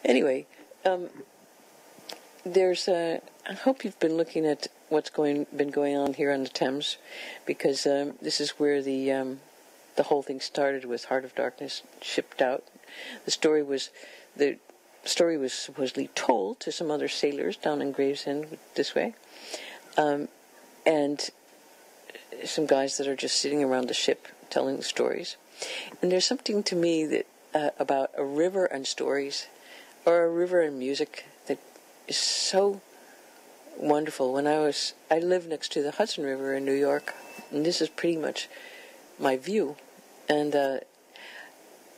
Anyway, I hope you've been looking at what's been going on here on the Thames, because this is where the whole thing started with Heart of Darkness shipped out. The story was supposedly told to some other sailors down in Gravesend this way, and some guys that are just sitting around the ship telling the stories. And there's something to me that about a river and stories, or a river and music, that is so wonderful. I live next to the Hudson River in New York, and this is pretty much my view. And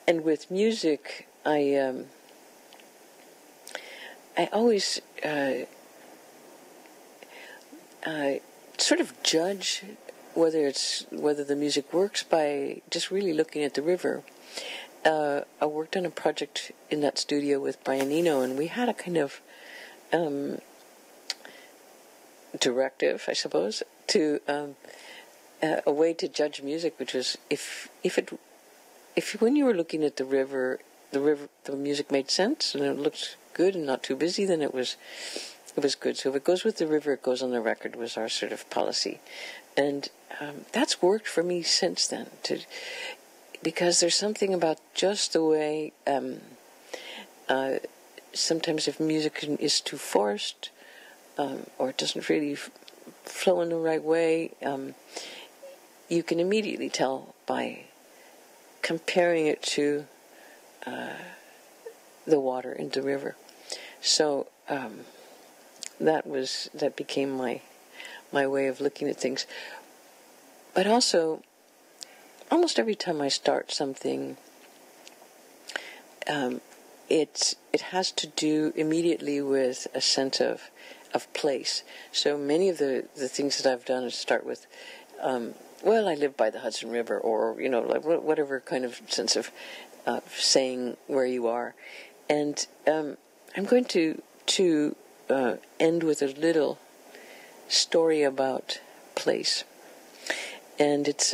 with music, I always sort of judge whether the music works by just really looking at the river. I worked on a project in that studio with Brian Eno, and we had a kind of directive, I suppose, to a way to judge music, which was if when you were looking at the river, the music made sense and it looked good and not too busy, then it was good. So if it goes with the river, it goes on the record, was our sort of policy. And that's worked for me since then, because there's something about just the way sometimes if music is too forced, or it doesn't really flow in the right way, you can immediately tell by comparing it to the water in the river. So that became my way of looking at things. But also, almost every time I start something, it has to do immediately with a sense of place. So many of the things that I've done start with, well, I live by the Hudson River, or like whatever kind of sense of saying where you are. And I'm going to end with a little story about place, and it's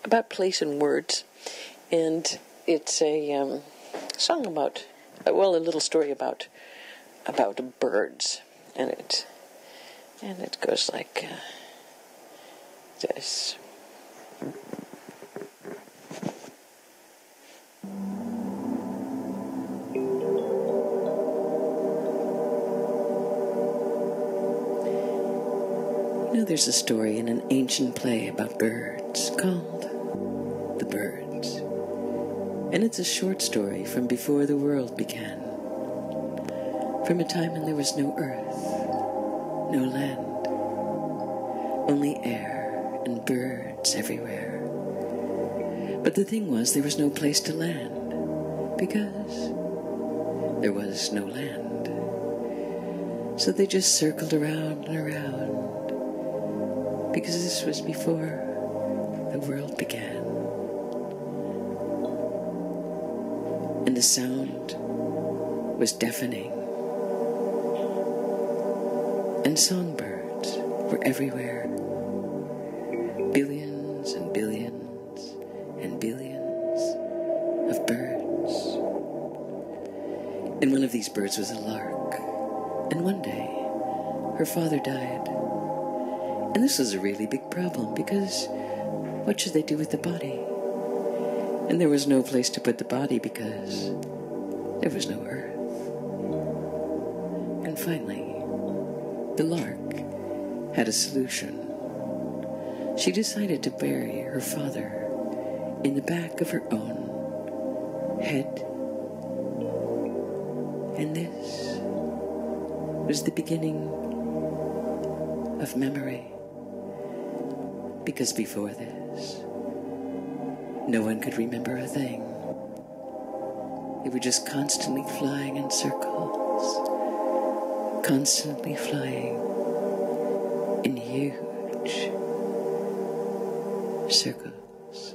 about place and words, and it's a song about, a little story about birds, and it goes like this. There's a story in an ancient play about birds called The Birds. And it's a short story from before the world began. From a time when there was no earth, no land, only air and birds everywhere. But the thing was, there was no place to land, because there was no land. So they just circled around and around, because this was before the world began. And the sound was deafening. And songbirds were everywhere. Billions and billions and billions of birds. And one of these birds was a lark. And one day, her father died. And this was a really big problem, because what should they do with the body? And there was no place to put the body, because there was no earth. And finally, the lark had a solution. She decided to bury her father in the back of her own head. And this was the beginning of memory. Because before this, no one could remember a thing. They were just constantly flying in circles, constantly flying in huge circles.